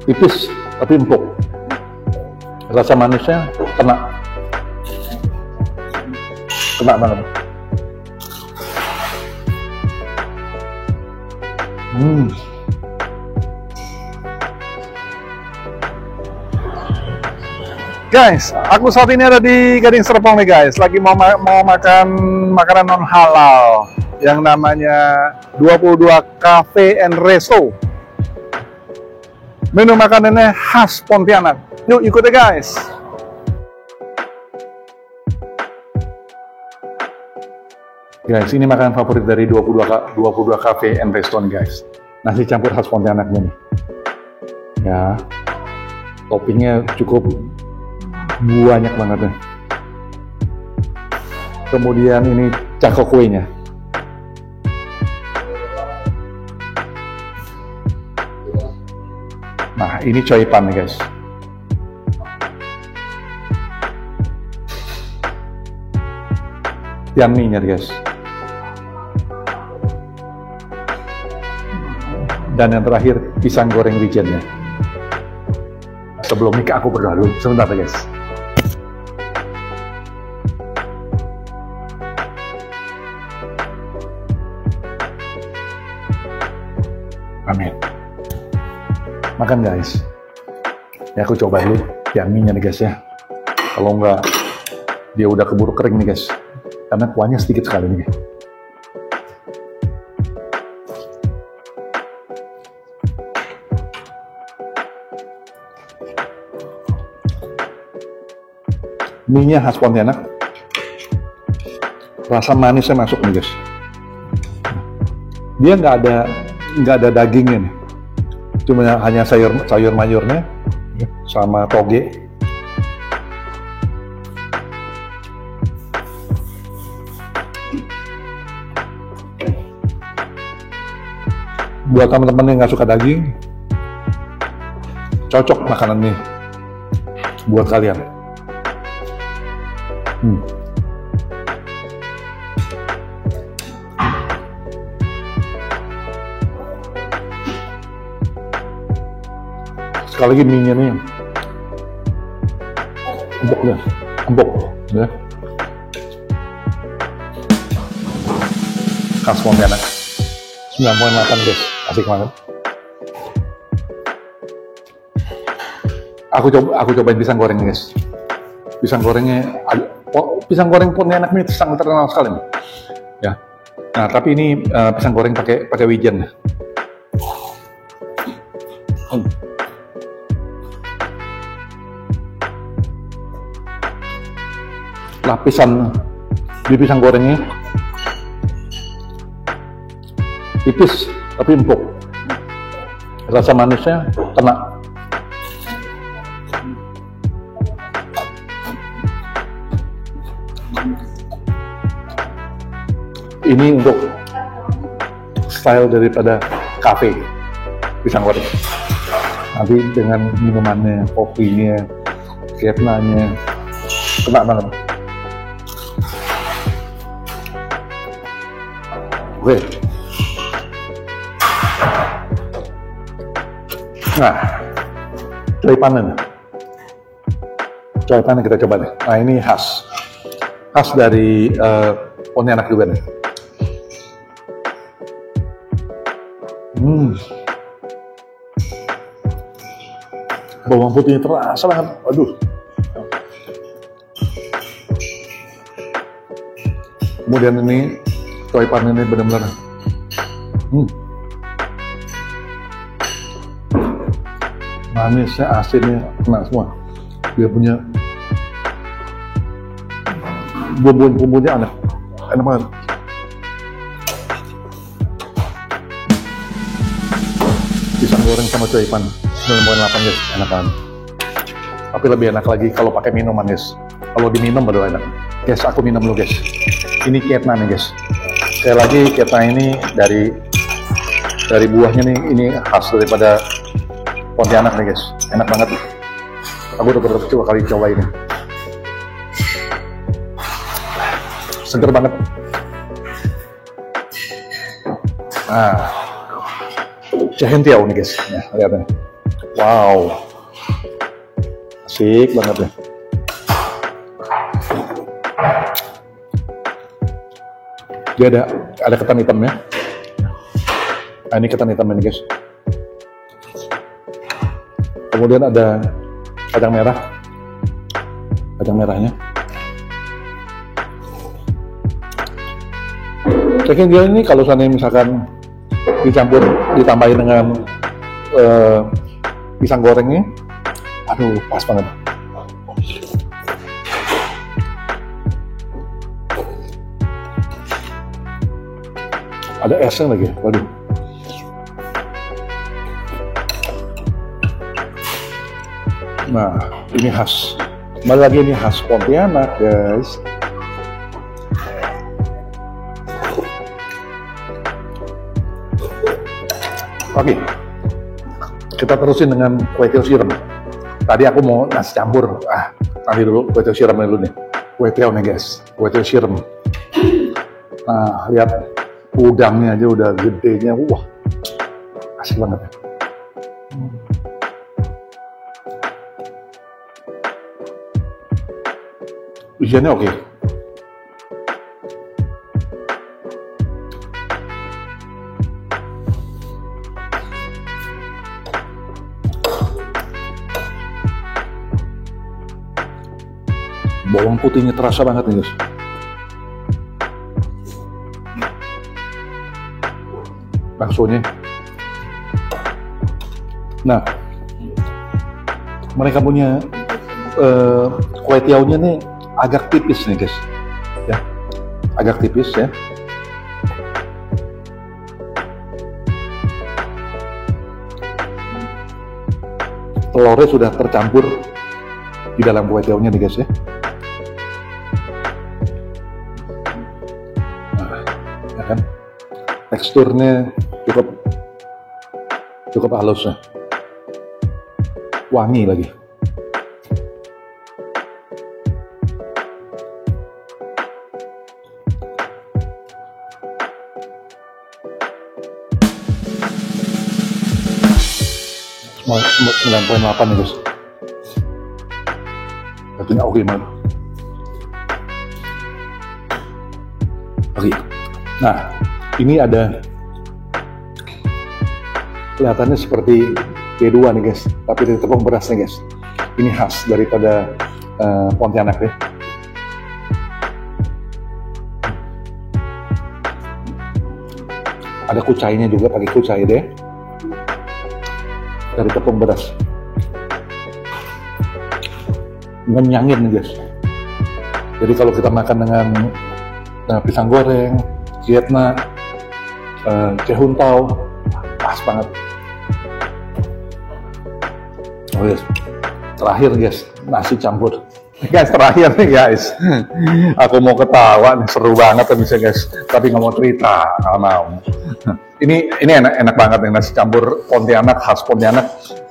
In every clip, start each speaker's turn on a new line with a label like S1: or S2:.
S1: tipis tapi empuk. Rasa manisnya kena banget. Guys, aku saat ini ada di Gading Serpong nih guys, lagi mau makan makanan non halal yang namanya 22 Cafe and Resto. Menu makanannya khas Pontianak. Yuk ikuti guys. Guys, ini makanan favorit dari 22 Cafe and Resto nih guys. Nasi campur khas Pontianak ini. Ya, toppingnya cukup banyak banget nih. Kemudian ini cakok kuenya. Nah, ini coipan nih guys. Tian mie-nya guys. Dan yang terakhir pisang goreng wijennya. Sebelum nikah aku berdoa dulu sebentar guys. Amin. Makan guys. Ya aku coba dulu tian mie-nya nih guys ya. Kalau enggak dia udah keburu kering nih guys. Karena kuahnya sedikit sekali nih. Mie-nya khas Pontianak. Rasa manisnya masuk nih guys. Dia nggak ada dagingnya nih. Cuma hanya sayur mayurnya sama toge. Buat teman-teman yang nggak suka daging, cocok makanan ini buat kalian. Sekali lagi mie-nya nih empuk ya. Khas Pontianak 9.8 guys, asik banget. Aku cobain pisang goreng guys. Pisang gorengnya pisang goreng Pontianak ini sangat terkenal sekali nih. Ya. Nah, tapi ini pisang goreng pakai wijen. Lapisan di pisang gorengnya tipis tapi empuk. Rasa manisnya kena. Ini untuk style daripada kafe pisang goreng. Nanti dengan minumannya, kopinya, ketnanya kena banget. Oke. Nah, coipanan kita coba deh. Nah, ini khas dari Pontianak juga nih. Bawang putihnya terasa banget. Aduh. Kemudian ini coipan ini benar-benar manisnya, asinnya kena semua. Dia punya bumbu-bumbunya enak banget. Pisang goreng sama coipan 9.8 guys, enak banget. Tapi lebih enak lagi kalau pakai minuman guys. Kalau diminum baru enak. Guys, aku minum dulu guys. Ini ketna nih guys. Sekali lagi ketna ini dari buahnya nih, ini khas daripada Pontianak nih guys. Enak banget. Aku udah beberapa kali coba ini. Seger banget. Nah, Cahentiau nih guys. Ya, lihat nih. Wow, asik banget ya. Dia ada ketan hitamnya. Nah, ini ketan hitam ini guys. Kemudian ada kacang merah, kacang merahnya. Kayaknya dia ini kalau seandainya misalkan dicampur ditambahin dengan pisang gorengnya, aduh pas banget. Ada esnya lagi, waduh. Nah, ini khas. Kembali lagi ini khas Pontianak, guys. Oke, kita terusin dengan kue tiaw siram. Tadi aku mau nasi campur. Nanti dulu kue tiaw siram dulu nih. Kue tiaw nih guys, kue tiaw siram. Nah, lihat udangnya aja udah gedenya, wah, asik banget ya. Isiannya oke. Bawang putihnya terasa banget nih guys. Baksonya. Nah, mereka punya kue tiawnya nih agak tipis nih guys, ya, agak tipis ya. Telurnya sudah tercampur di dalam kue tiawnya nih guys ya. Nah, ya kan? Teksturnya cukup halus ya, wangi lagi. Mau 9.8 nih guys. Artinya oke banget. Oke. Nah, ini ada kelihatannya seperti B2 nih guys, tapi dari tepung beras nih guys. Ini khas daripada Pontianak ya. Ada kucainya juga, pakai kucai deh. Dari tepung beras. Ngenyangin nih guys. Jadi kalau kita makan dengan pisang goreng, kietna, cehuntau, pas banget. Oh yes. Terakhir guys, nasi campur. Guys, terakhir nih guys. Aku mau ketawa nih, seru banget bisa guys. Tapi nggak mau cerita, nggak mau. Ini enak banget nih nasi campur Pontianak, khas Pontianak.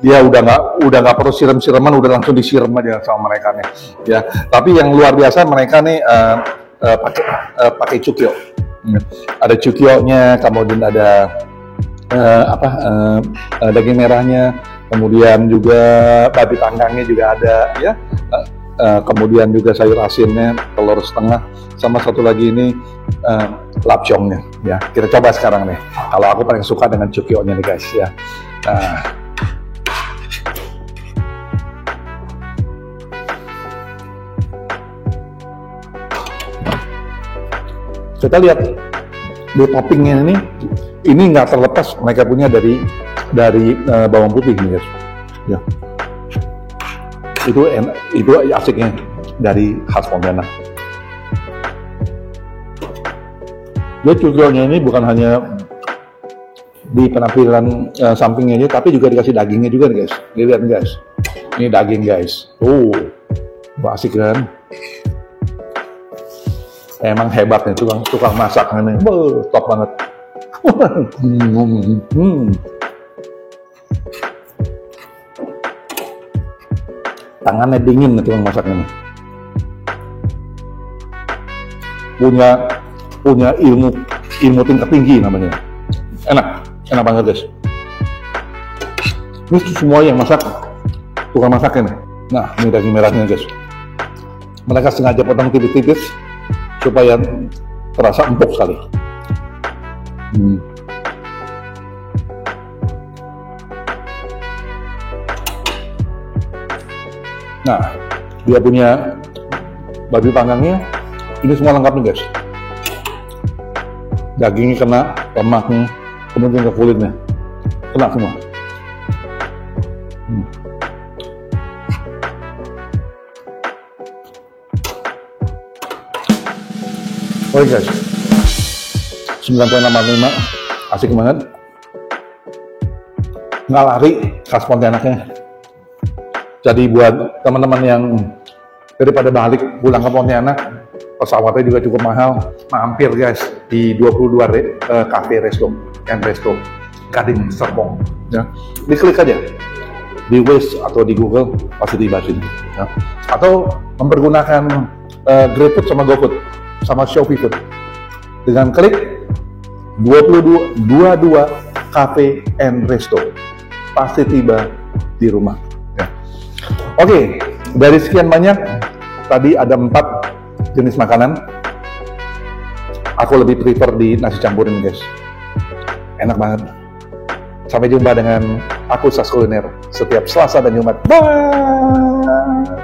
S1: Dia udah nggak perlu siram-siraman, udah langsung disiram aja sama mereka nih. Ya, tapi yang luar biasa mereka nih pakai cukyo. Ada cukyonya, kemudian ada daging merahnya, kemudian juga babi panggangnya juga ada, ya. Kemudian juga sayur asinnya, telur setengah, sama satu lagi ini lapcongnya. Ya, kita coba sekarang nih. Kalau aku paling suka dengan cukyonya nih guys ya. Nah, kita lihat di toppingnya ini nggak terlepas mereka punya dari bawang putih nih guys. Ya. Itu asiknya dari khas Pontianak. Dia cukyonya ini bukan hanya di penampilan sampingnya aja, tapi juga dikasih dagingnya juga nih guys. Lihat nih guys, ini daging guys. Asik kan? Emang hebat nih tukang masak nih. Top banget. Tangannya dingin nih tukang masaknya nih. Punya ilmu tingkat tinggi namanya. Enak banget guys. Ini semua yang masak, tukang masaknya nih. Nah, ini daging merahnya guys. Mereka sengaja potong tipis-tipis supaya terasa empuk sekali. Nah, dia punya babi panggangnya, ini semua lengkap nih guys. Dagingnya kena, lemaknya, kemudian ke kulitnya, kena semua. Oke guys, 9,85, asik banget. Nggak lari, khas Pontianaknya. Jadi buat teman-teman yang daripada balik pulang ke Pontianak, pesawatnya juga cukup mahal, mampir guys di 22 cafe resto and resto Gading Serpong. Ya. Diklik aja di Waze atau di Google pasti tiba sini. Ya. Atau mempergunakan GrabFood sama GoFood sama Shopee Food. Dengan klik 22 cafe and resto pasti tiba di rumah. Ya. Oke, dari sekian banyak, tadi ada 4 jenis makanan. Aku lebih prefer di nasi campur ini guys. Enak banget. Sampai jumpa dengan aku Sas Kuliner setiap Selasa dan Jumat. Bye!